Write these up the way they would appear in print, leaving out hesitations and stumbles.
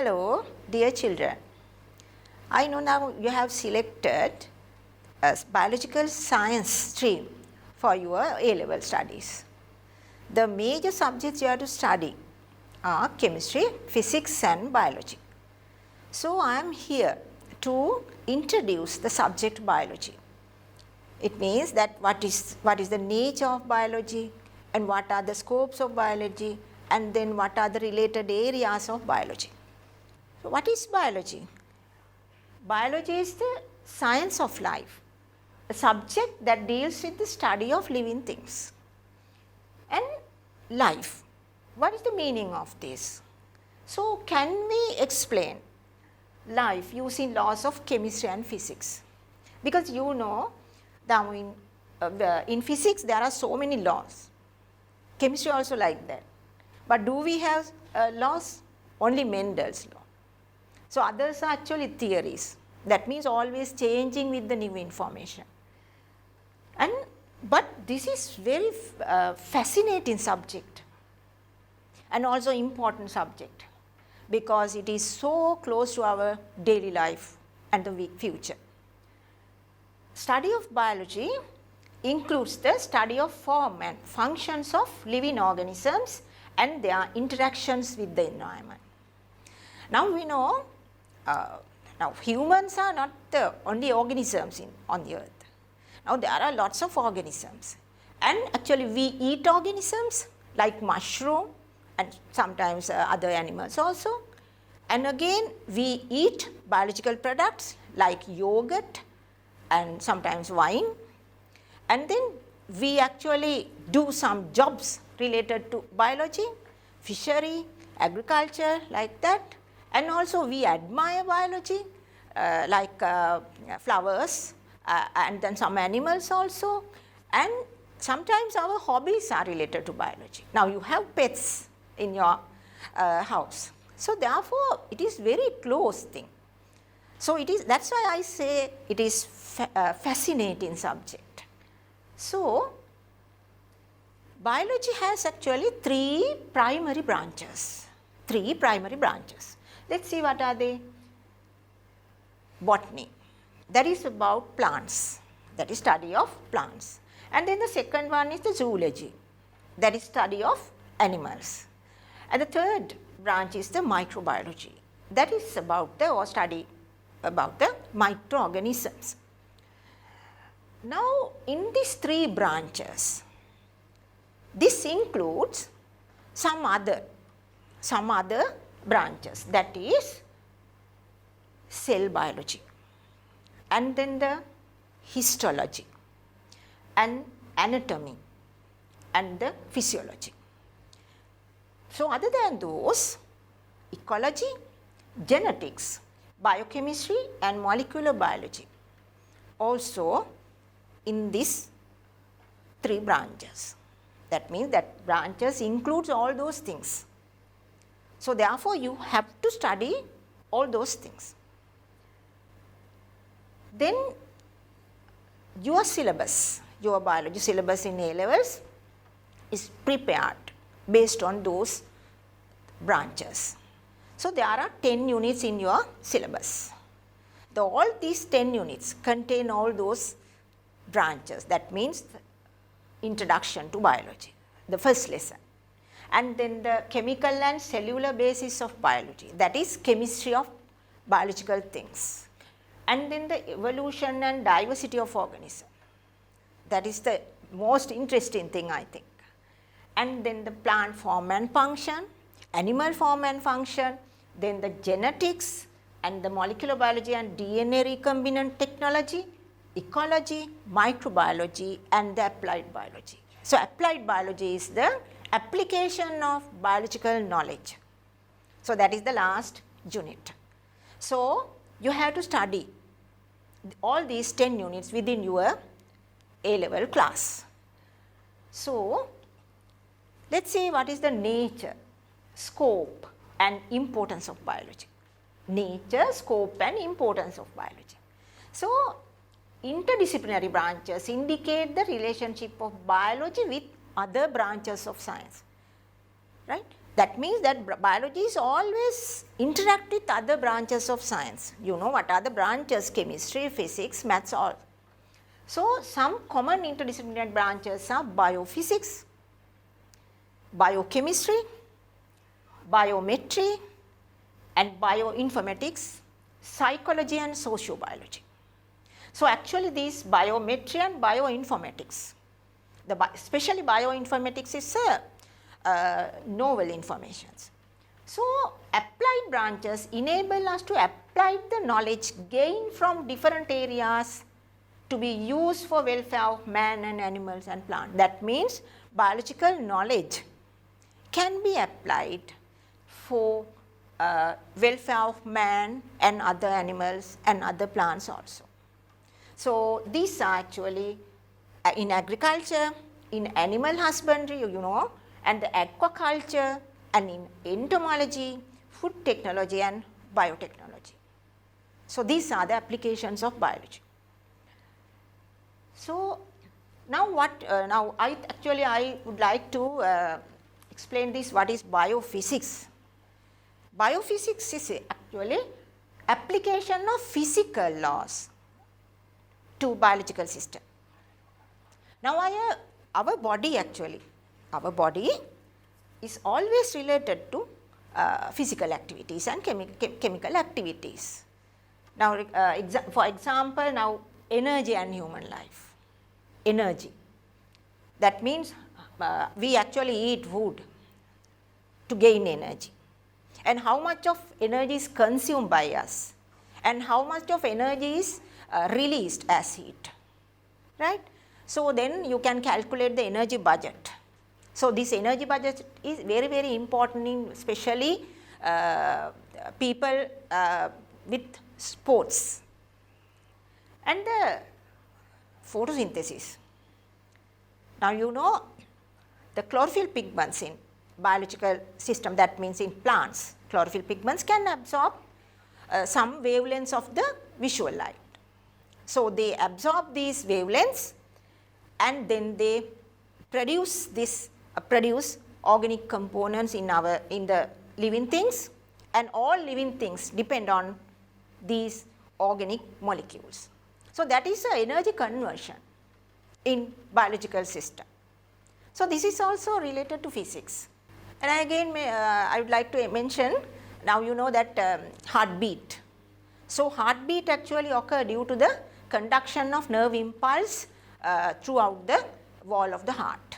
Hello, dear children. I know now you have selected a biological science stream for your A-level studies. The major subjects you have to study are chemistry, physics and biology. So, I am here to introduce the subject biology. It means that what is the nature of biology and what are the scopes of biology, and then what are the related areas of biology. So, what is biology? Biology is the science of life, a subject that deals with the study of living things. And life, what is the meaning of this? So, can we explain life using laws of chemistry and physics? Because you know that in physics there are so many laws, chemistry also like that. But do we have laws? Only Mendel's law. So, others are actually theories, that means always changing with the new information. But this is very fascinating subject and also important subject, because it is so close to our daily life and the future. Study of biology includes the study of form and functions of living organisms and their interactions with the environment. Now we know now humans are not the only organisms on the earth. Now there are lots of organisms, and actually we eat organisms like mushroom and sometimes other animals also, and again we eat biological products like yogurt and sometimes wine, and then we actually do some jobs related to biology, fishery, agriculture, like that. And also we admire biology like flowers and then some animals also, and sometimes our hobbies are related to biology. Now you have pets in your house, so therefore it is very close thing. So it is, that's why I say it is fascinating subject. So biology has actually three primary branches. Let's see what are they. Botany, that is about plants, that is study of plants. And then the second one is the zoology, that is study of animals. And the third branch is the microbiology, that is about the study about the microorganisms. Now in these three branches, this includes some other branches, that is cell biology, and then the histology and anatomy and the physiology. So other than those, ecology, genetics, biochemistry and molecular biology also in these three branches. That means that branches includes all those things. So therefore you have to study all those things. Then your syllabus, your biology syllabus in A-levels is prepared based on those branches. So there are 10 units in your syllabus. All these 10 units contain all those branches. That means introduction to biology, the first lesson. And then the chemical and cellular basis of biology, that is chemistry of biological things. And then the evolution and diversity of organisms, that is the most interesting thing, I think. And then the plant form and function, animal form and function, then the genetics and the molecular biology and DNA recombinant technology, ecology, microbiology and the applied biology. So applied biology is the application of biological knowledge. So that is the last unit. So you have to study all these 10 units within your A-level class. So let's see what is the nature, scope and importance of biology. Nature, scope and importance of biology. So interdisciplinary branches indicate the relationship of biology with other branches of science, right? That means that biology is always interact with other branches of science. You know what are the branches? Chemistry, physics, maths, all. So, some common interdisciplinary branches are biophysics, biochemistry, biometry, and bioinformatics, psychology and sociobiology. So, actually these biometry and bioinformatics, especially bioinformatics is novel informations. So, applied branches enable us to apply the knowledge gained from different areas to be used for welfare of man and animals and plants. That means biological knowledge can be applied for welfare of man and other animals and other plants also. So, these are actually in agriculture, in animal husbandry, you know, and the aquaculture, and in entomology, food technology and biotechnology. So, these are the applications of biology. So, now I would like to explain this, what is biophysics. Biophysics is actually application of physical laws to biological system. Now, our body is always related to physical activities and chemical activities. Now, for example, now energy and human life. Energy. That means we actually eat food to gain energy. And how much of energy is consumed by us, and how much of energy is released as heat, right? So, then you can calculate the energy budget. So, this energy budget is very, very important in especially people with sports. And the photosynthesis. Now, you know the chlorophyll pigments in biological system, that means in plants, chlorophyll pigments can absorb some wavelengths of the visual light. So, they absorb these wavelengths and then they produce organic components in the living things, and all living things depend on these organic molecules. So, that is the energy conversion in biological system. So, this is also related to physics. And again I would like to mention, now you know that heartbeat. So, heartbeat actually occur due to the conduction of nerve impulse throughout the wall of the heart.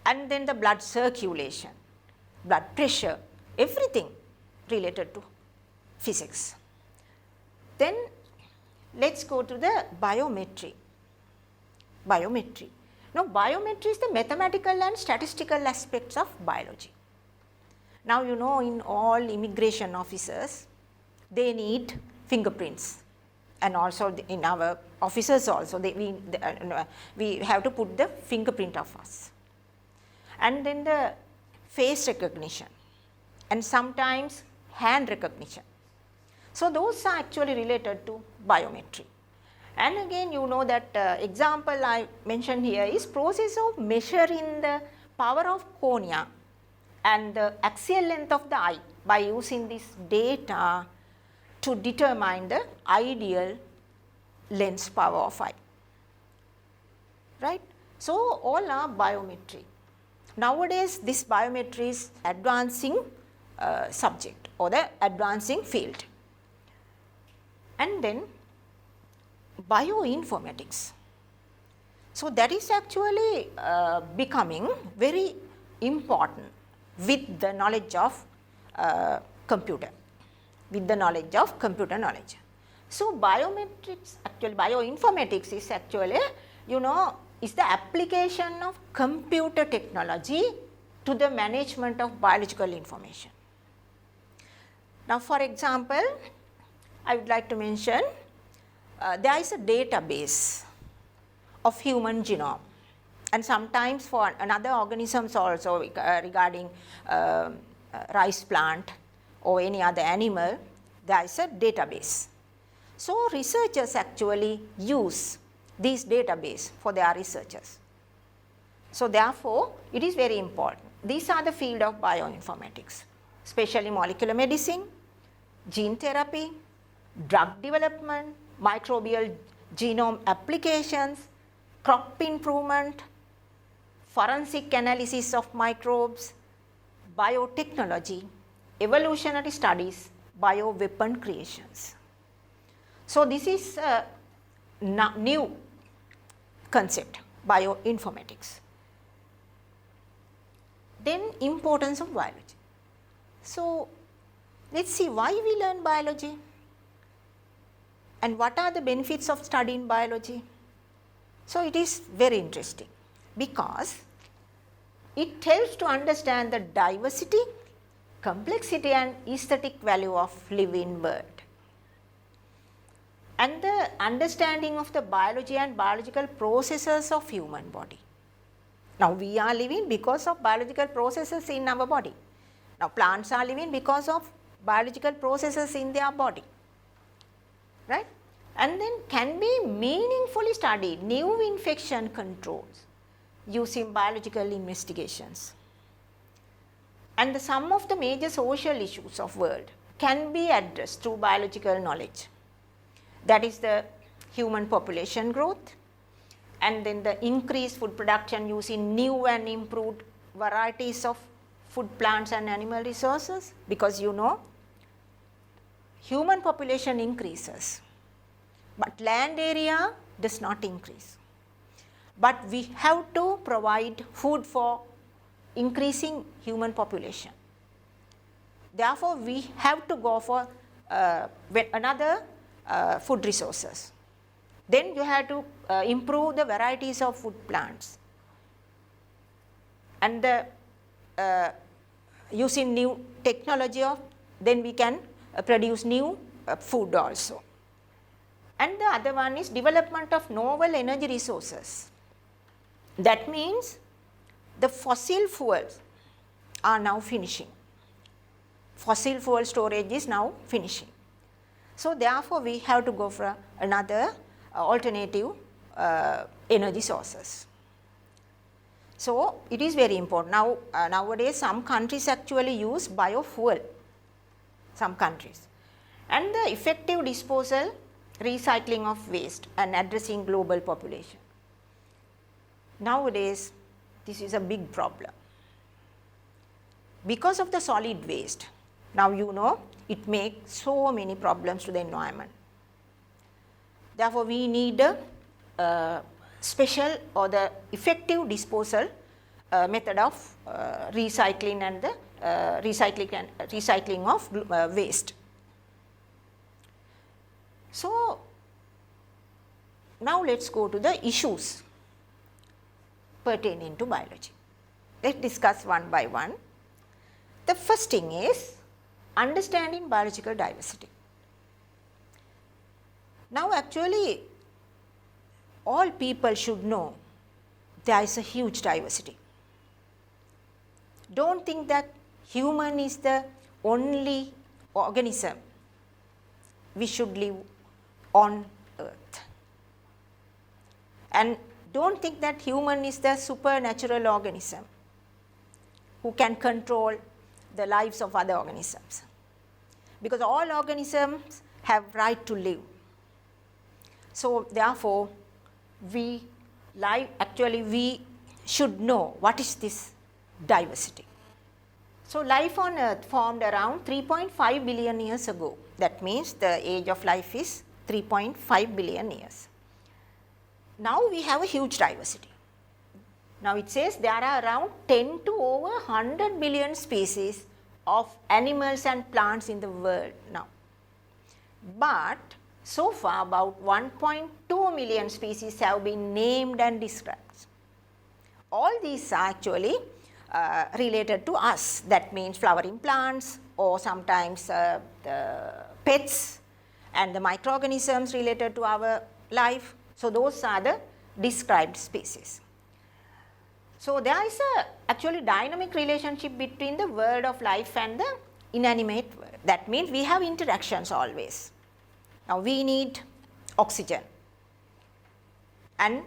And then the blood circulation, blood pressure, everything related to physics. Then let us go to the biometry. Biometry. Now, biometry is the mathematical and statistical aspects of biology. Now, you know in all immigration officers, they need fingerprints, and also in our officers also we have to put the fingerprint of us. And then the face recognition and sometimes hand recognition. So, those are actually related to biometry. And again you know that example I mentioned here is process of measuring the power of cornea and the axial length of the eye by using this data to determine the ideal lens power of eye, right. So, all are biometry. Nowadays this biometry is advancing subject or the advancing field. And then bioinformatics. So, that is actually becoming very important with the knowledge of computer, with the knowledge of computer knowledge. So, bioinformatics is actually, you know, is the application of computer technology to the management of biological information. Now, for example, I would like to mention there is a database of human genome, and sometimes for another organisms also regarding rice plant or any other animal, there is a database. So, researchers actually use these database for their researches. So therefore, it is very important. These are the field of bioinformatics, especially molecular medicine, gene therapy, drug development, microbial genome applications, crop improvement, forensic analysis of microbes, biotechnology, evolutionary studies, bioweapon creations. So this is a new concept, bioinformatics. Then importance of biology. So let's see why we learn biology and what are the benefits of studying biology. So it is very interesting because it helps to understand the diversity, complexity and aesthetic value of living world. And the understanding of the biology and biological processes of human body. Now we are living because of biological processes in our body. Now plants are living because of biological processes in their body, right? And then can be meaningfully studied new infection controls using biological investigations. And some of the major social issues of world can be addressed through biological knowledge. That is the human population growth, and then the increased food production using new and improved varieties of food, plants and animal resources, because you know human population increases, but land area does not increase. But we have to provide food for increasing human population. Therefore, we have to go for another food resources. Then you have to improve the varieties of food plants, and using new technology of, then we can produce new food also. And the other one is development of novel energy resources. That means the fossil fuels are now finishing. Fossil fuel storage is now finishing. So therefore, we have to go for another alternative energy sources. So it is very important. Now nowadays some countries actually use biofuel, some countries. And the effective disposal, recycling of waste and addressing global population. Nowadays this is a big problem. Because of the solid waste, now you know it makes so many problems to the environment. Therefore, we need a special or the effective disposal method of recycling and the recycling of waste. So now let's go to the issues pertaining to biology. Let's discuss one by one. The first thing is understanding biological diversity. Now actually all people should know there is a huge diversity. Don't think that human is the only organism we should live on earth. And don't think that human is the supernatural organism who can control the lives of other organisms. Because all organisms have right to live. So therefore, we should know what is this diversity. So life on earth formed around 3.5 billion years ago. That means the age of life is 3.5 billion years. Now we have a huge diversity. Now it says there are around 10 to over 100 billion species of animals and plants in the world now. But so far about 1.2 million species have been named and described. All these are actually related to us. That means flowering plants or sometimes the pets and the microorganisms related to our life. So those are the described species. So there is actually dynamic relationship between the world of life and the inanimate world. That means we have interactions always. Now we need oxygen and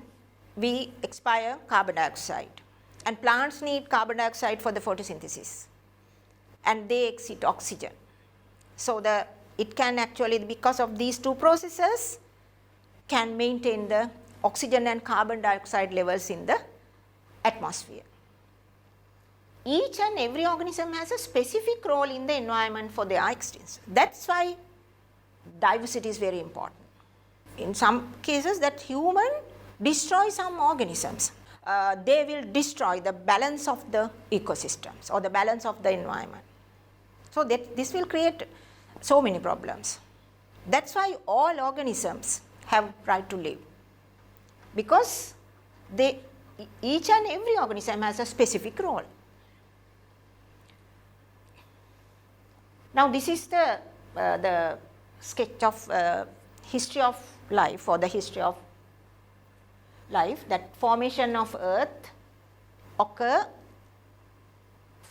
we expire carbon dioxide. and plants need carbon dioxide for the photosynthesis, and they exit oxygen. So, it can actually, because of these two processes, can maintain the oxygen and carbon dioxide levels in the atmosphere. Each and every organism has a specific role in the environment for their existence. That is why diversity is very important. In some cases that human destroy some organisms, they will destroy the balance of the ecosystems or the balance of the environment. So, this will create so many problems. That is why all organisms have right to live, because each and every organism has a specific role. Now, this is the sketch of history of life, or the history of life, that formation of earth occur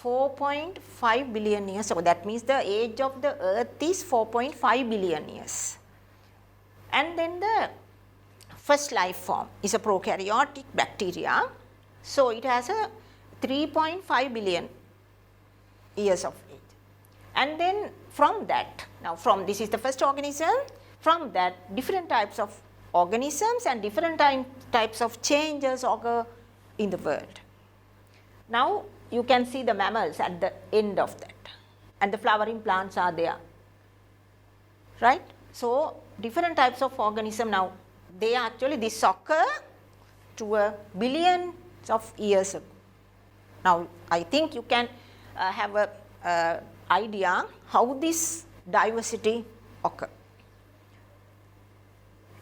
4.5 billion years. So, that means the age of the earth is 4.5 billion years. And then the first life form is a prokaryotic bacteria. So, it has a 3.5 billion years of age. And then from that, now from this is the first organism, from that different types of organisms and different types of changes occur in the world. Now, you can see the mammals at the end of that, and the flowering plants are there, right. So, different types of organism, now they actually, this occur to a billions of years ago. Now, I think you can have a idea how this diversity occur.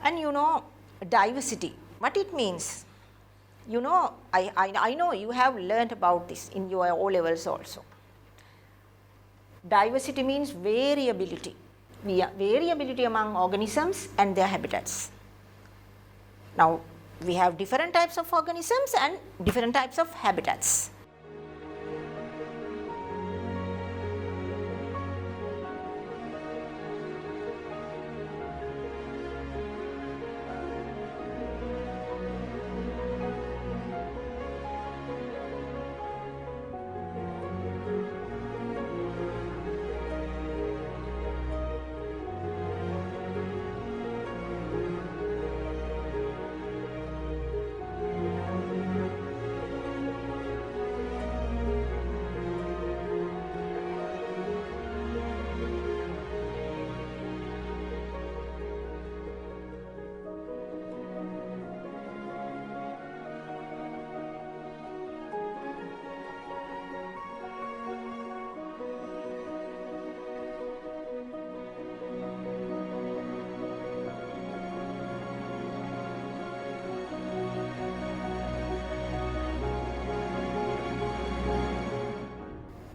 And you know, diversity, what it means, you know, I know you have learnt about this in your O levels also. Diversity means variability, variability among organisms and their habitats. Now, we have different types of organisms and different types of habitats.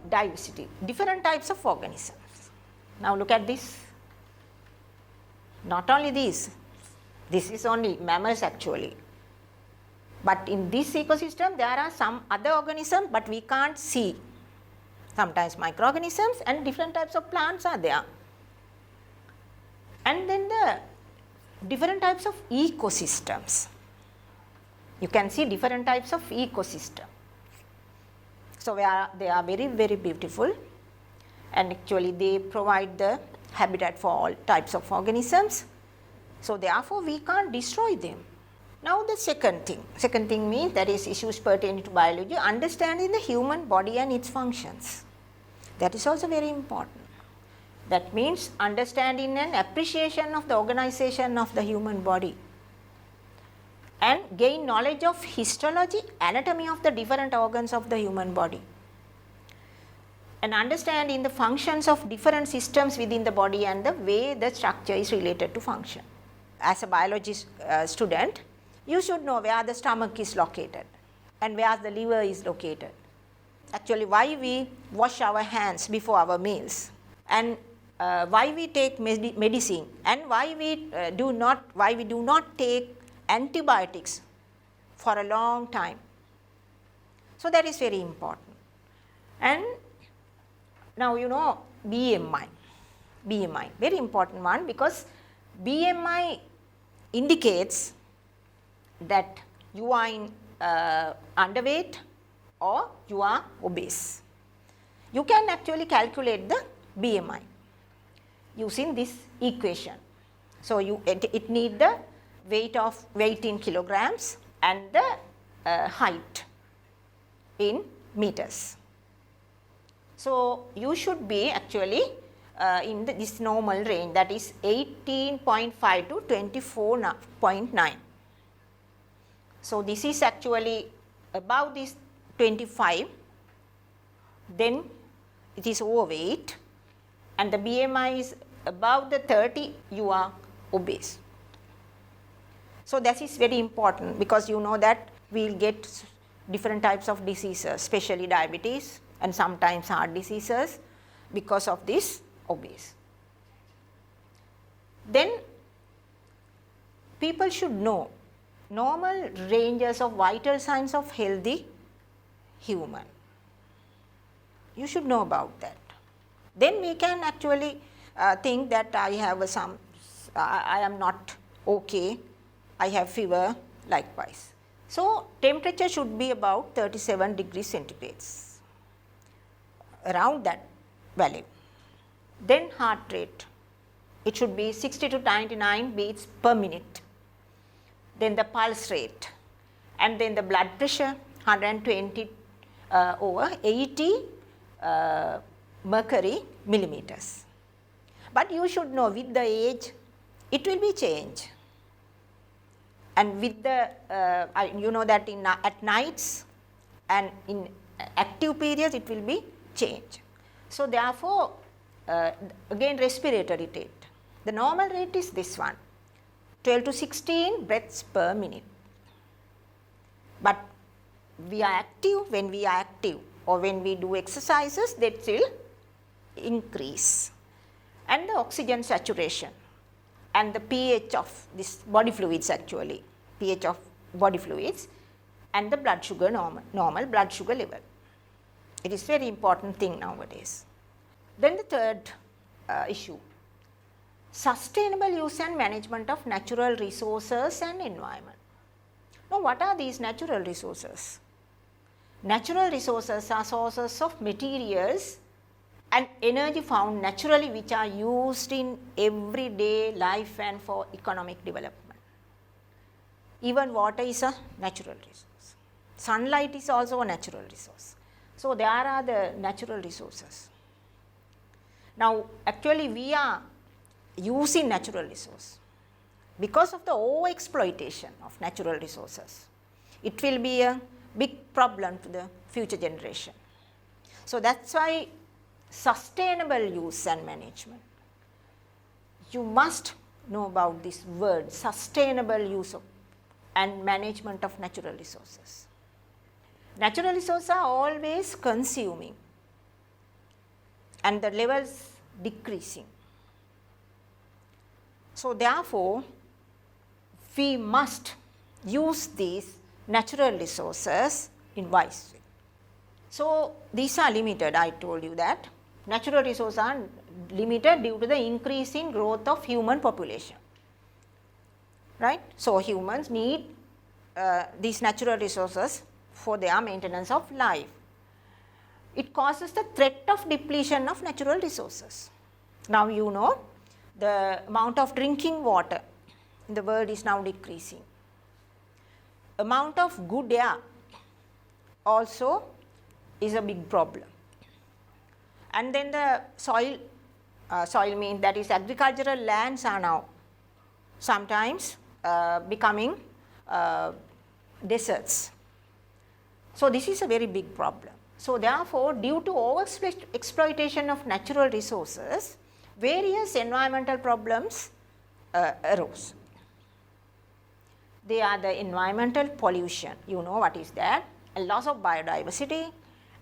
Diversity, different types of organisms. Now, look at this. Not only this is only mammals actually, but in this ecosystem there are some other organisms, but we can't see. Sometimes microorganisms and different types of plants are there. And then the different types of ecosystems. You can see different types of ecosystem. So, they are very, very beautiful, and actually they provide the habitat for all types of organisms. So, therefore, we can't destroy them. Now, the second thing means, that is issues pertaining to biology, understanding the human body and its functions. That is also very important. That means understanding and appreciation of the organization of the human body, and gain knowledge of histology, anatomy of the different organs of the human body, and understanding the functions of different systems within the body and the way the structure is related to function. As a biology student, you should know where the stomach is located and where the liver is located. Actually, why we wash our hands before our meals, and why we take medicine, and why we do not take antibiotics for a long time. So, that is very important. And now, you know, BMI, very important one, because BMI indicates that you are in underweight or you are obese. You can actually calculate the BMI using this equation. So, it need the weight in kilograms and the height in meters. So, you should be actually in this normal range, that is 18.5 to 24.9. So, this is actually above this 25, then it is overweight, and the BMI is above the 30, you are obese. So, that is very important, because you know that we will get different types of diseases, especially diabetes and sometimes heart diseases because of this obese. Then people should know normal ranges of vital signs of healthy human. You should know about that. Then we can actually think that I am not okay, I have fever likewise. So, temperature should be about 37 degrees centigrade, around that value. Then heart rate, it should be 60 to 99 beats per minute. Then the pulse rate, and then the blood pressure 120 over 80 mercury millimeters. But you should know with the age it will be changed, and with the you know that at nights and in active periods it will be changed. So, therefore, again respiratory rate, the normal rate is this one, 12 to 16 breaths per minute. But we are active, when we are active or when we do exercises, that will increase. And the oxygen saturation and the pH of this body fluids, actually pH of body fluids, and the blood sugar, normal blood sugar level. It is very important thing nowadays. Then the third issue, sustainable use and management of natural resources and environment. Now, what are these natural resources? Natural resources are sources of materials and energy found naturally, which are used in everyday life and for economic development. Even water is a natural resource. Sunlight is also a natural resource. So, there are the natural resources. Now, actually we are using natural resource because of the over-exploitation of natural resources. It will be a big problem to the future generation. So, that is why sustainable use and management. You must know about this word, sustainable use of and management of natural resources. Natural resources are always consuming and the levels decreasing. So, therefore, we must use these natural resources in wise way. So, these are limited, I told you that. Natural resources are limited due to the increase in growth of human population, right. So, humans need these natural resources for their maintenance of life. It causes the threat of depletion of natural resources. Now, you know the amount of drinking water in the world is now decreasing. Amount of good air also is a big problem. And then the soil means that is agricultural lands are now sometimes becoming deserts. So, this is a very big problem. So, therefore, due to over-exploitation of natural resources, various environmental problems arose. They are the environmental pollution, you know what is that, and loss of biodiversity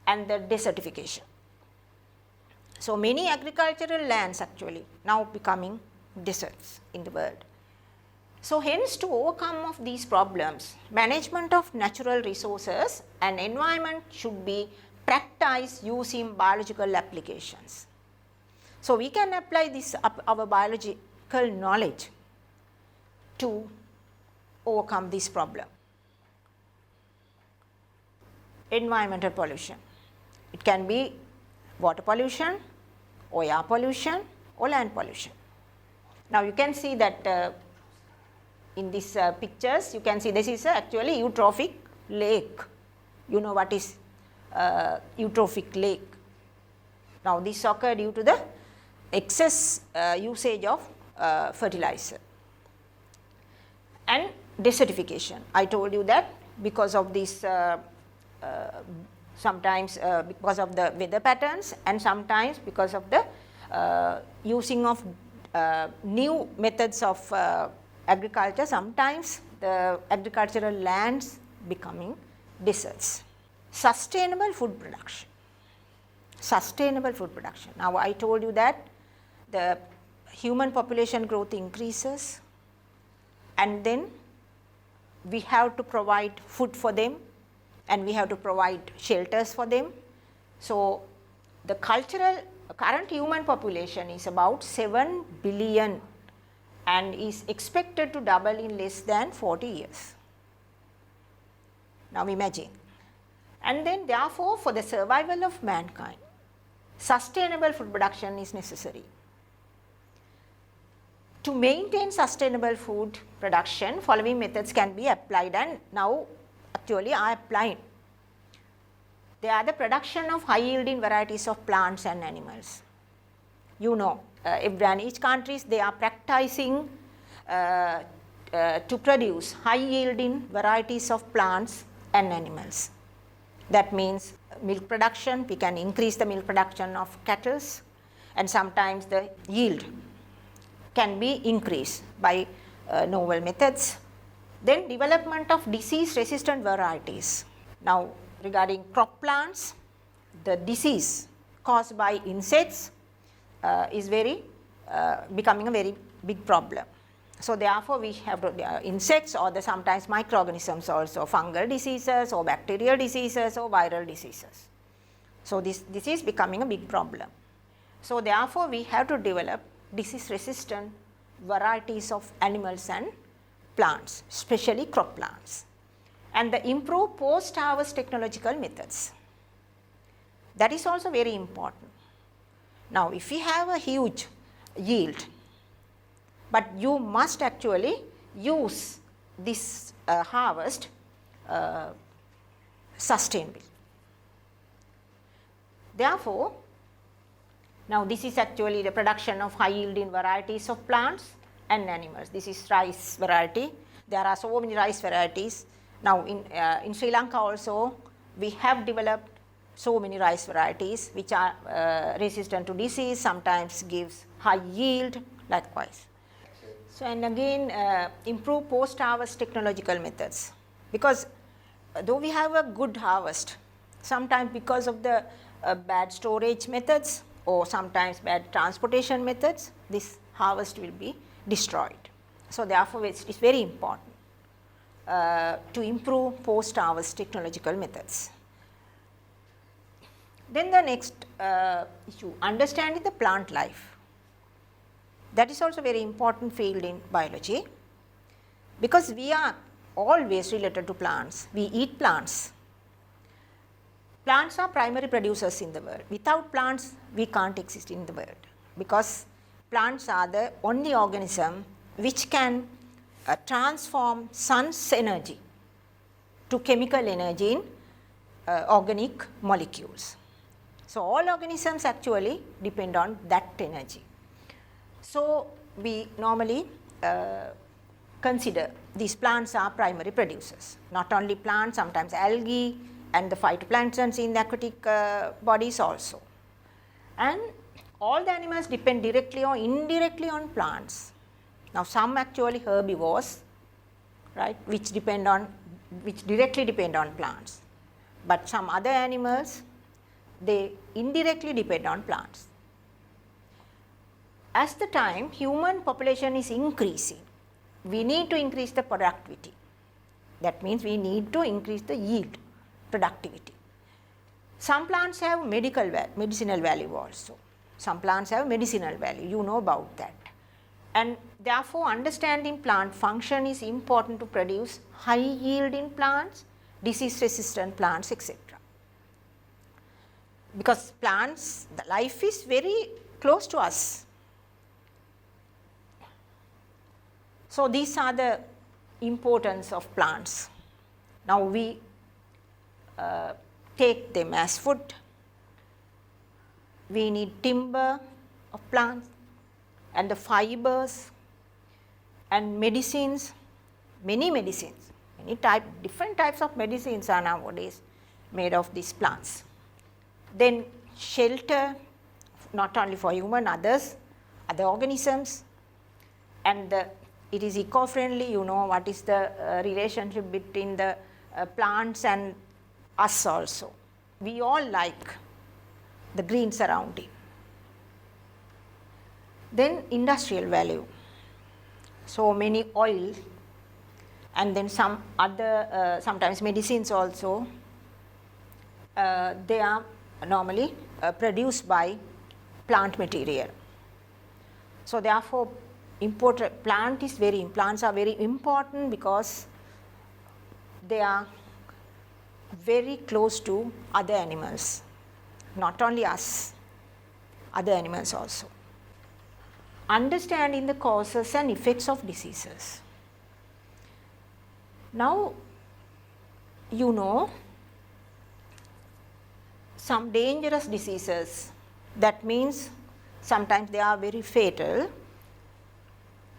and the desertification. So, many agricultural lands actually now becoming deserts in the world. So, hence to overcome of these problems, management of natural resources and environment should be practiced using biological applications. So, we can apply this our biological knowledge to overcome this problem. environmental pollution. It can be water pollution or air pollution or land pollution. Now you can see that in these pictures, you can see this is actually eutrophic lake. You know what is eutrophic lake. Now this occurred due to the excess usage of fertilizer. And desertification. I told you that because of this sometimes because of the weather patterns and sometimes because of the using of new methods of agriculture, sometimes the agricultural lands becoming deserts. Sustainable food production. Sustainable food production. Now I told you that the human population growth increases and then we have to provide food for them and we have to provide shelters for them. So the current human population is about 7 billion and is expected to double in less than 40 years. Now imagine. And then therefore for the survival of mankind, sustainable food production is necessary. To maintain sustainable food production, following methods can be applied and now actually are applied. They are the production of high yielding varieties of plants and animals. You know, in each countries they are practicing to produce high yielding varieties of plants and animals. That means milk production, we can increase the milk production of cattle and sometimes the yield can be increased by novel methods. Then development of disease resistant varieties. Now regarding crop plants, the disease caused by insects is becoming a very big problem. So therefore we have insects or the sometimes microorganisms also, fungal diseases or bacterial diseases or viral diseases. So this is becoming a big problem. So therefore we have to develop disease resistant varieties of animals and plants, especially crop plants, and the improve post harvest technological methods. That is also very important. Now if we have a huge yield, but you must actually use this harvest sustainably. Therefore, now this is actually the production of high yielding varieties of plants and animals. This is rice variety. There are so many rice varieties. Now in Sri Lanka also we have developed so many rice varieties which are resistant to disease, sometimes gives high yield likewise. So and again improve post harvest technological methods, because though we have a good harvest, sometimes because of the bad storage methods or sometimes bad transportation methods, this harvest will be destroyed. So therefore it is very important to improve post harvest technological methods. Then the next issue, understanding the plant life. That is also very important field in biology, because we are always related to plants. We eat plants. Plants are primary producers in the world. Without plants, we can't exist in the world, because plants are the only organism which can transform sun's energy to chemical energy in organic molecules. So all organisms actually depend on that energy. So we normally consider these plants are primary producers. Not only plants, sometimes algae and the phytoplanktons in the aquatic bodies also. And all the animals depend directly or indirectly on plants. Now some actually herbivores, right, which directly depend on plants. But some other animals, they indirectly depend on plants. As the time human population is increasing, we need to increase the productivity. That means we need to increase the yield, productivity. Some plants have medicinal value also. Some plants have medicinal value, you know about that. And therefore understanding plant function is important to produce high yielding plants, disease resistant plants, etc. because plants, the life is very close to us. So these are the importance of plants. Now we take them as food. We need timber of plants and the fibers and medicines, many medicines, different types of medicines are nowadays made of these plants. Then shelter, not only for human, others, other organisms, and it is eco-friendly. You know what is the relationship between the plants and us also. We all like the green surrounding. Then industrial value. So many oil and then some other sometimes medicines also, they are normally produced by plant material. So therefore plants are very important because they are very close to other animals, not only us, other animals also. Understanding the causes and effects of diseases. Now, you know, some dangerous diseases, that means sometimes they are very fatal.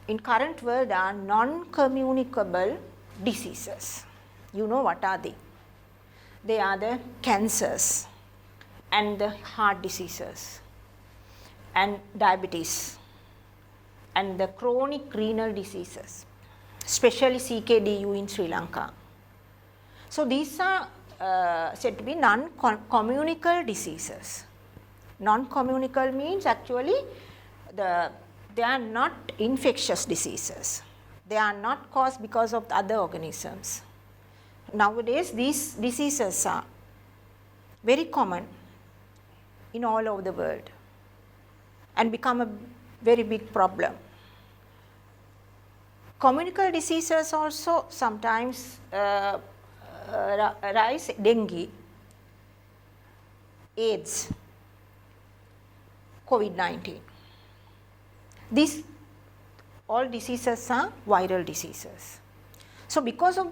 In current world, there are non-communicable diseases. You know what are they? They are the cancers and the heart diseases and diabetes and the chronic renal diseases, especially CKDU in Sri Lanka. So these are said to be non-communicable diseases. Non-communicable means actually they are not infectious diseases. They are not caused because of other organisms. Nowadays, these diseases are very common in all over the world and become a very big problem. Communicable diseases also sometimes arise: dengue, AIDS, COVID-19. These all diseases are viral diseases. So because of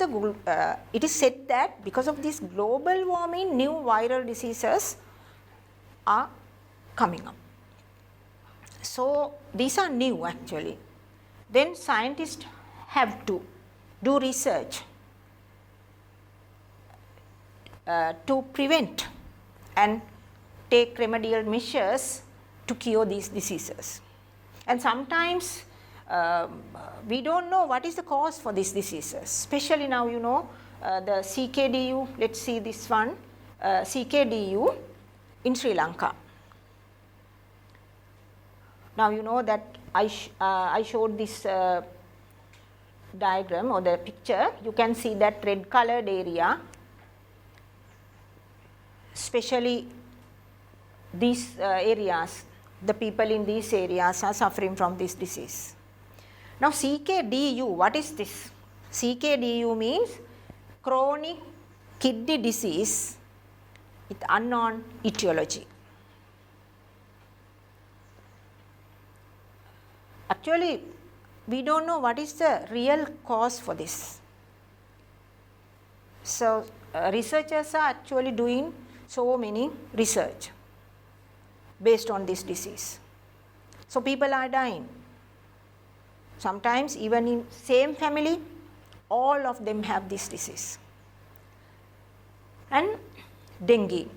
it is said that because of this global warming, new viral diseases are coming up. So these are new actually. Then scientists have to do research to prevent and take remedial measures to cure these diseases. And sometimes we don't know what is the cause for these diseases, especially now, you know, the CKDU, let's see this one, CKDU in Sri Lanka. Now you know that I showed this diagram or the picture. You can see that red colored area, especially these areas, the people in these areas are suffering from this disease. Now CKDU, what is this? CKDU means chronic kidney disease with unknown etiology. Actually, we don't know what is the real cause for this. So researchers are actually doing so many research based on this disease. So people are dying. Sometimes even in same family, all of them have this disease. And dengue,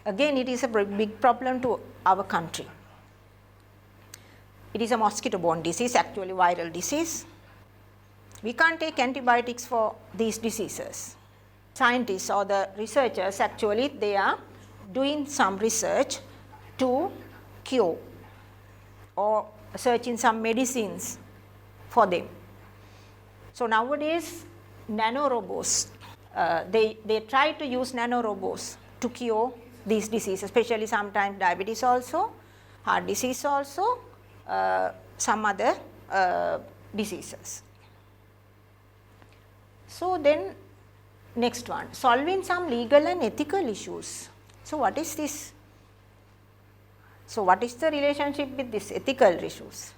again it is a big problem to our country. It is a mosquito-borne disease, actually viral disease. We can't take antibiotics for these diseases. Scientists or the researchers actually they are doing some research to cure or searching some medicines for them. So nowadays nanorobots, they try to use nanorobots to cure these diseases, especially sometimes diabetes also, heart disease also, some other diseases. So then next one, solving some legal and ethical issues. So what is this So, what is the relationship with these ethical issues?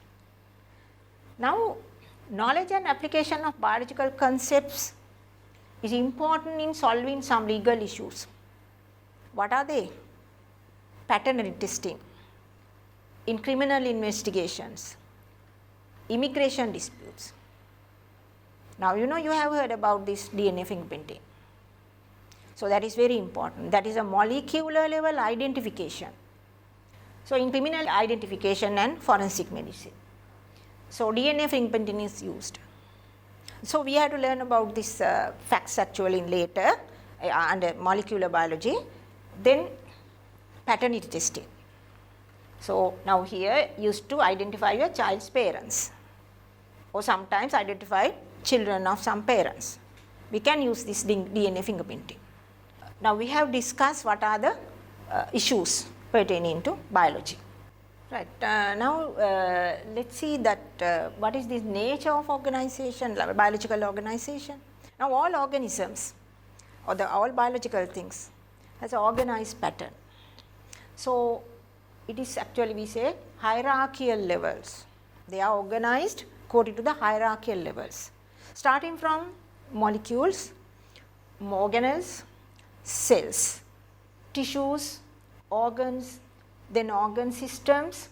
Now, knowledge and application of biological concepts is important in solving some legal issues. What are they? Paternity testing, in criminal investigations, immigration disputes. Now, you know, you have heard about this DNA fingerprinting. So, that is very important. That is a molecular level identification. So, in criminal identification and forensic medicine. So, DNA fingerprinting is used. So, we have to learn about these facts actually later under molecular biology. Then paternity testing. So, now here used to identify your child's parents, or sometimes identify children of some parents. We can use this DNA fingerprinting. Now, we have discussed what are the issues pertaining to biology. Right. Now, let's see that what is the nature of organization, biological organization. Now, all organisms or all biological things has an organized pattern. So, it is actually, we say, hierarchical levels. They are organized according to the hierarchical levels, starting from molecules, organelles, cells, tissues, organs, then organ systems,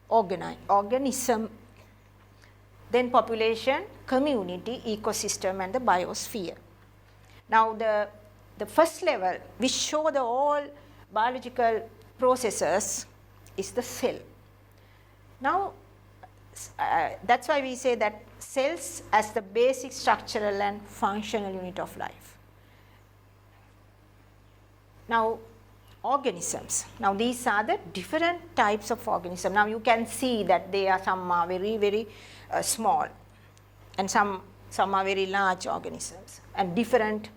organism, then population, community, ecosystem and the biosphere. Now, the first level which show the all biological processes is the cell. Now, that's why we say that cells as the basic structural and functional unit of life. Now, organisms. Now, these are the different types of organisms. Now, you can see that they are, some are very, very small and some are very large organisms and different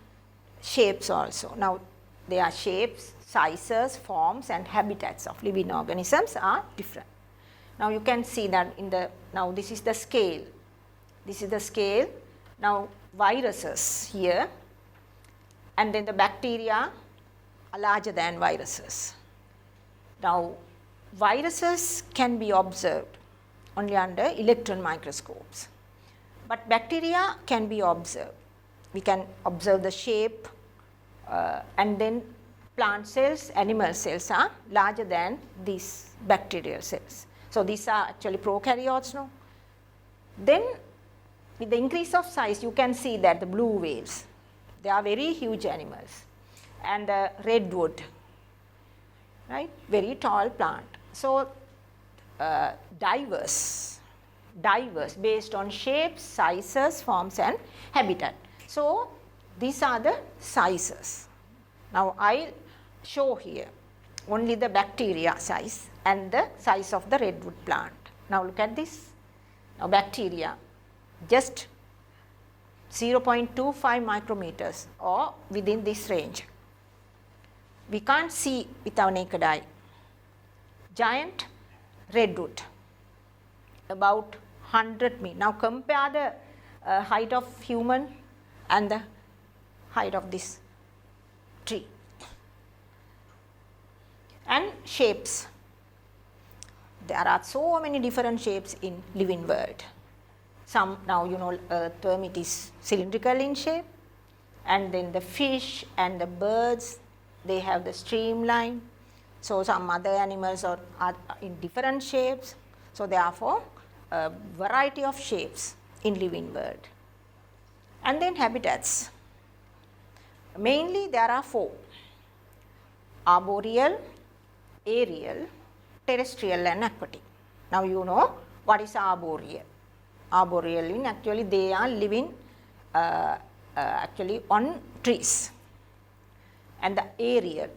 shapes also. Now, they are shapes, sizes, forms and habitats of living organisms are different. Now, you can see that in the, now this is the scale. This is the scale. Now, viruses here and then the bacteria are larger than viruses. Now, viruses can be observed only under electron microscopes, but bacteria can be observed. We can observe the shape and then plant cells, animal cells are larger than these bacterial cells. So, these are actually prokaryotes now. Then with the increase of size, you can see that the blue whales, they are very huge animals, and the redwood, right, very tall plant. So, diverse based on shapes, sizes, forms and habitat. So, these are the sizes. Now, I show here only the bacteria size and the size of the redwood plant. Now, look at this. Now, bacteria just 0.25 micrometers or within this range. We can't see with our naked eye. Giant redwood about 100 meters. Now, compare the height of human and the height of this tree. And shapes. There are so many different shapes in living world. Some, now you know, earthworm, it is cylindrical in shape, and then the fish and the birds, they have the streamline. So, some other animals are in different shapes. So, therefore, a variety of shapes in living world. And then habitats. Mainly there are 4: arboreal, aerial, terrestrial and aquatic. Now, you know what is arboreal. Arboreal in actually they are living actually on trees, and the aerial,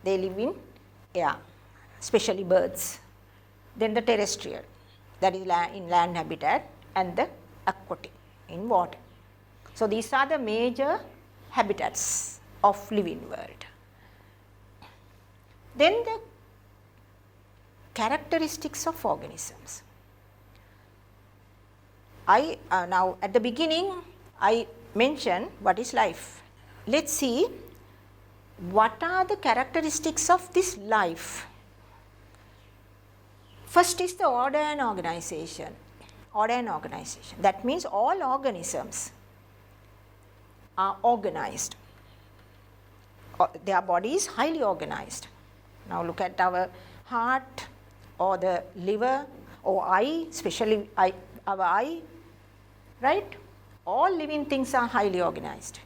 they live in air, especially birds. Then the terrestrial, that is in land habitat, and the aquatic, in water. So, these are the major habitats of living world. Then the characteristics of organisms. Now at the beginning I mentioned what is life. Let's see what are the characteristics of this life. First is the order and organization. Order and organization. That means all organisms are organized. Their body is highly organized. Now look at our heart or the liver or eye, especially our eye, right? All living things are highly organized.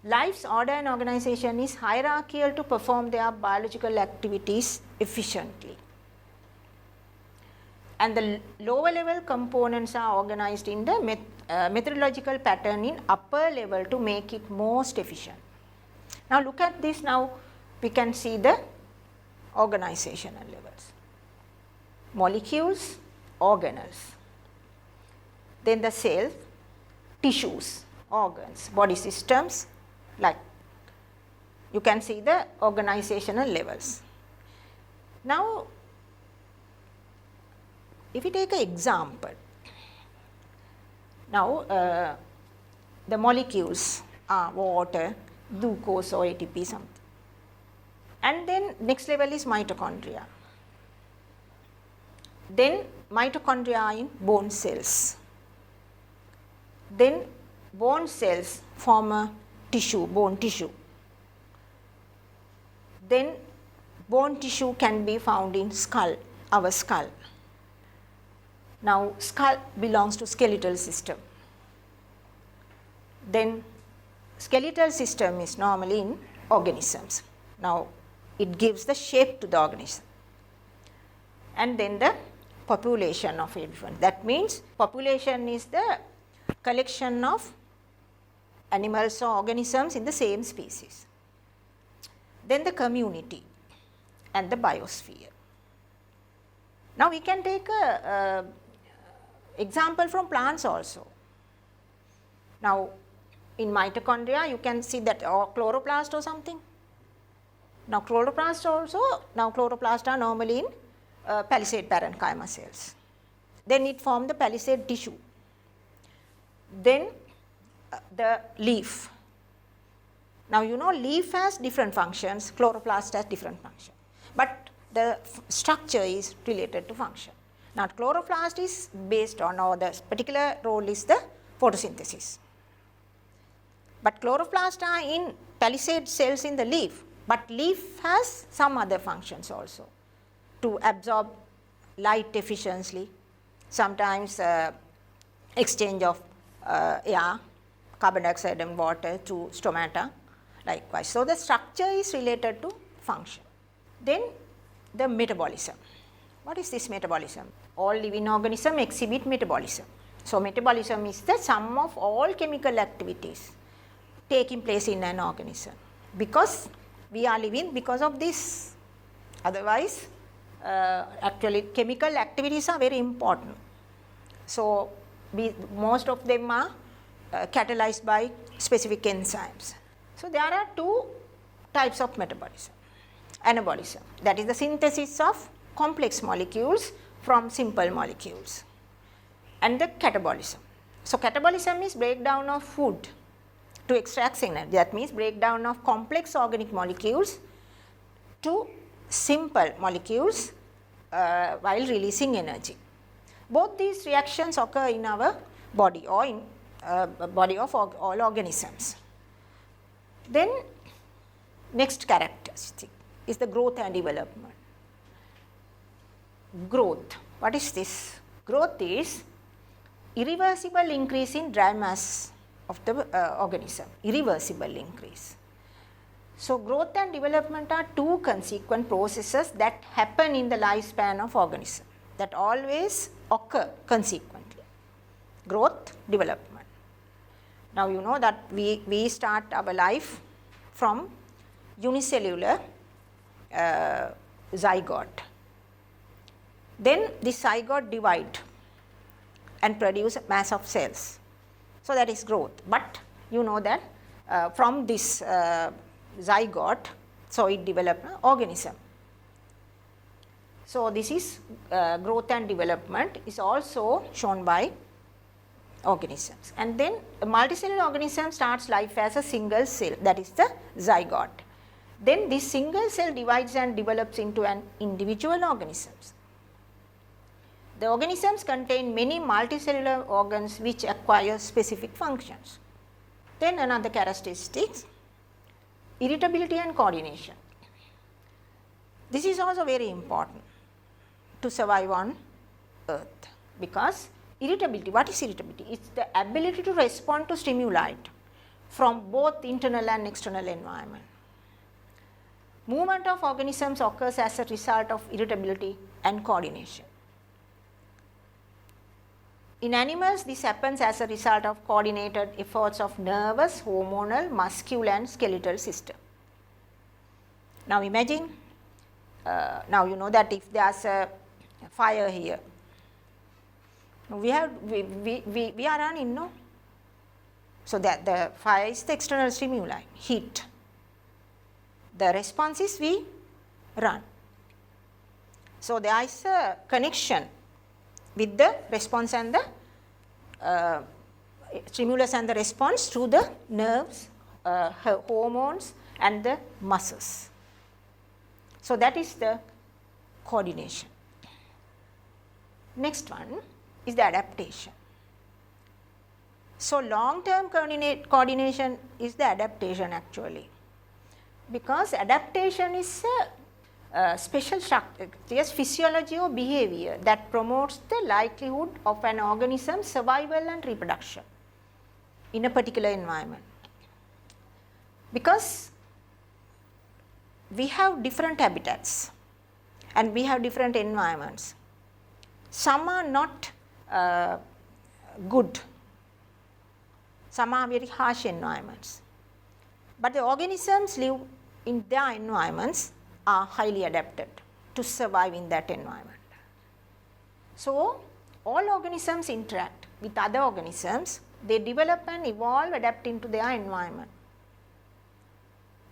Life's order and organization is hierarchical to perform their biological activities efficiently. And the lower level components are organized in the methodological pattern in upper level to make it most efficient. Now look at this. Now we can see the organizational levels. Molecules, organelles. Then the cells, tissues, organs, body systems, like you can see the organizational levels. Now if we take an example, now the molecules are water, glucose or ATP something, and then next level is mitochondria. Then mitochondria are in bone cells. Then bone cells form a tissue, bone tissue. Then bone tissue can be found in skull, our skull. Now skull belongs to skeletal system. Then skeletal system is normally in organisms. Now it gives the shape to the organism. And then the population of everyone. That means population is the collection of animals or organisms in the same species. Then the community and the biosphere. Now we can take a example from plants also. Now in mitochondria you can see that chloroplast or something. Now chloroplast also, now chloroplast are normally in palisade parenchyma cells. Then it forms the palisade tissue. Then the leaf. Now you know leaf has different functions, chloroplast has different function, but the structure is related to function. Now chloroplast is based on, or the particular role is the photosynthesis. But chloroplast are in palisade cells in the leaf, but leaf has some other functions also, to absorb light efficiently, sometimes exchange of air, carbon dioxide and water to stomata, likewise. So the structure is related to function. Then the metabolism. What is this metabolism? All living organisms exhibit metabolism. So metabolism is the sum of all chemical activities taking place in an organism, because we are living because of this. Otherwise, actually chemical activities are very important. So most of them are catalyzed by specific enzymes. So there are two types of metabolism. Anabolism, that is the synthesis of complex molecules from simple molecules, and the catabolism. So catabolism is breakdown of food to extract energy. That means breakdown of complex organic molecules to simple molecules while releasing energy. Both these reactions occur in our body or in body of all organisms. Then next characteristic is the growth and development. Growth, what is this? Growth is irreversible increase in dry mass of the organism, irreversible increase. So growth and development are two consequent processes that happen in the lifespan of organism, that always occur consequently. Growth, development. Now you know that we start our life from unicellular zygote. Then this zygote divide and produce mass of cells. So that is growth. But you know that from this zygote, so it developed an organism. So this is growth and development is also shown by organisms. And then a multicellular organism starts life as a single cell, that is the zygote. Then this single cell divides and develops into an individual organism. The organisms contain many multicellular organs which acquire specific functions. Then another characteristics, irritability and coordination. This is also very important to survive on Earth, because irritability, what is irritability? It is the ability to respond to stimuli from both internal and external environment. Movement of organisms occurs as a result of irritability and coordination. In animals, this happens as a result of coordinated efforts of nervous, hormonal, muscular and skeletal system. Now imagine, now you know that if there is a fire here, we are running, no? So that the fire is the external stimuli, heat. The response is we run. So there is a connection with the response and the stimulus and the response to the nerves, hormones and the muscles. So that is the coordination. Next one is the adaptation. So long-term coordination is the adaptation actually, because adaptation is a special structure, just physiology or behavior that promotes the likelihood of an organism's survival and reproduction in a particular environment. Because we have different habitats and we have different environments. Some are not good, some are very harsh environments, but the organisms live in their environments are highly adapted to survive in that environment. So all organisms interact with other organisms, they develop and evolve adapting to their environment.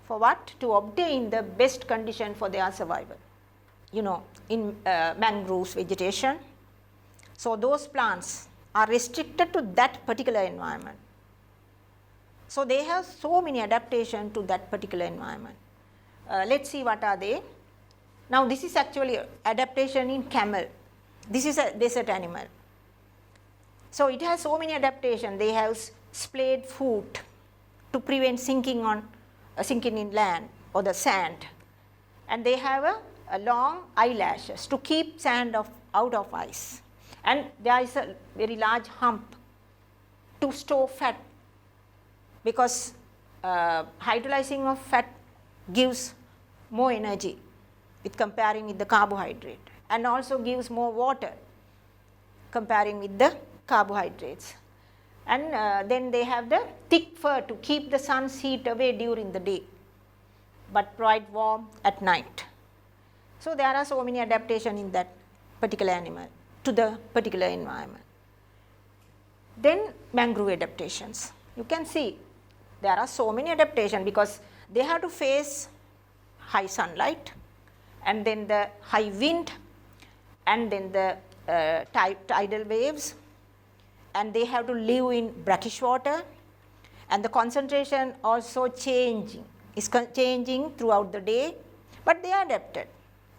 For what? To obtain the best condition for their survival. You know, in mangroves vegetation, so those plants are restricted to that particular environment. So they have so many adaptations to that particular environment. Let's see what are they. Now this is actually adaptation in camel. This is a desert animal. So it has so many adaptations. They have splayed foot to prevent sinking in land or the sand, and they have a long eyelashes to keep sand out of ice, and there is a very large hump to store fat, because hydrolyzing of fat gives more energy with comparing with the carbohydrate, and also gives more water comparing with the carbohydrates. And then they have the thick fur to keep the sun's heat away during the day, but provide warmth at night. So there are so many adaptations in that particular animal to the particular environment. Then mangrove adaptations. You can see there are so many adaptations because they have to face high sunlight, and then the high wind, and then the tidal waves, and they have to live in brackish water, and the concentration also changing throughout the day, but they are adapted.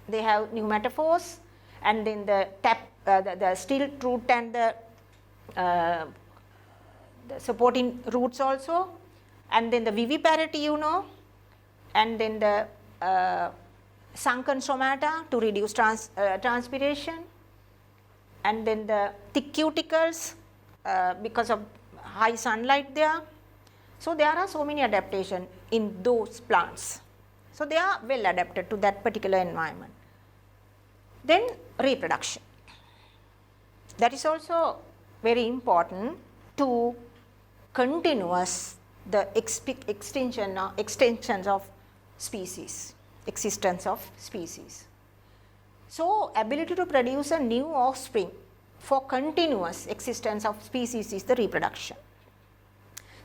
They have pneumatophores, and then the stilt root and the supporting roots also, and then the viviparity, you know, and then the sunken stomata to reduce transpiration, and then the thick cuticles because of high sunlight there. So there are so many adaptations in those plants. So they are well adapted to that particular environment. Then reproduction. That is also very important to continuous the extensions of species, existence of species. So ability to produce a new offspring for continuous existence of species is the reproduction.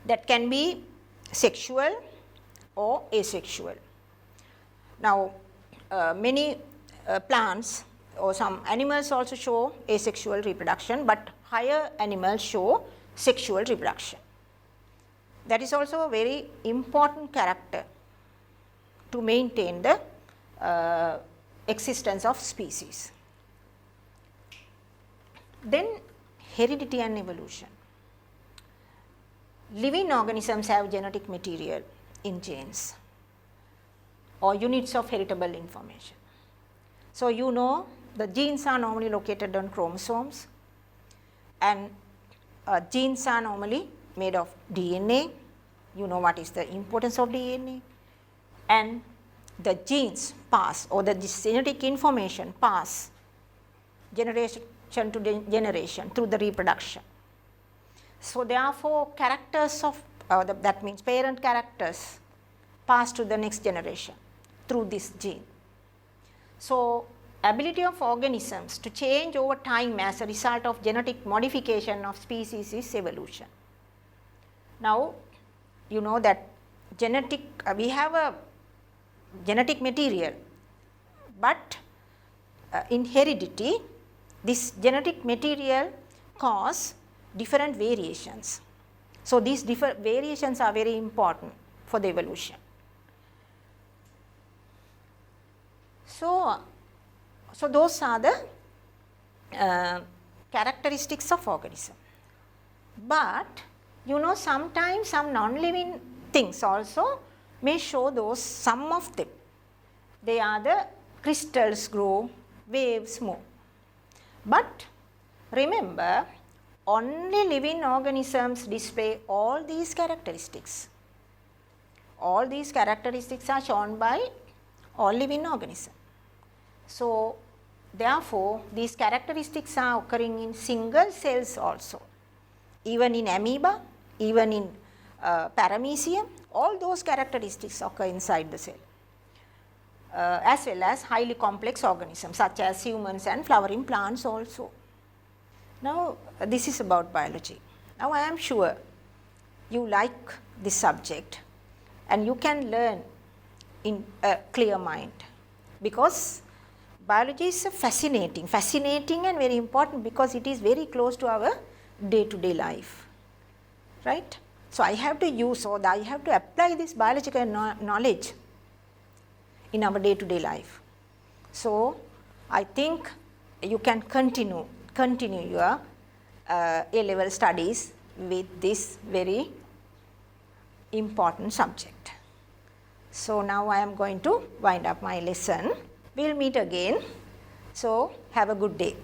That can be sexual or asexual. Now many plants or some animals also show asexual reproduction, but higher animals show sexual reproduction. That is also a very important character to maintain the existence of species. Then heredity and evolution. Living organisms have genetic material in genes or units of heritable information. So, you know the genes are normally located on chromosomes, and genes are normally made of DNA. You know what is the importance of DNA, and the genes pass, or the genetic information pass generation to generation through the reproduction. So, therefore, characters of that means parent characters pass to the next generation through this gene. So, ability of organisms to change over time as a result of genetic modification of species is evolution. Now, you know that we have a genetic material, but in heredity this genetic material cause different variations. So, these different variations are very important for the evolution. So, those are the characteristics of organism. But you know, sometimes some non-living things also may show those, some of them. They are the crystals grow, waves move. But remember, only living organisms display all these characteristics. All these characteristics are shown by all living organisms. So, therefore, these characteristics are occurring in single cells also. Even in amoeba, even in paramecium, all those characteristics occur inside the cell. As well as highly complex organisms such as humans and flowering plants also. Now, this is about biology. Now, I am sure you like this subject and you can learn in a clear mind, because biology is fascinating and very important, because it is very close to our day-to-day life, right? So, I have to use, or I have to apply this biological knowledge in our day-to-day life. So, I think you can continue your A-level studies with this very important subject. So, now I am going to wind up my lesson. We will meet again. So, have a good day.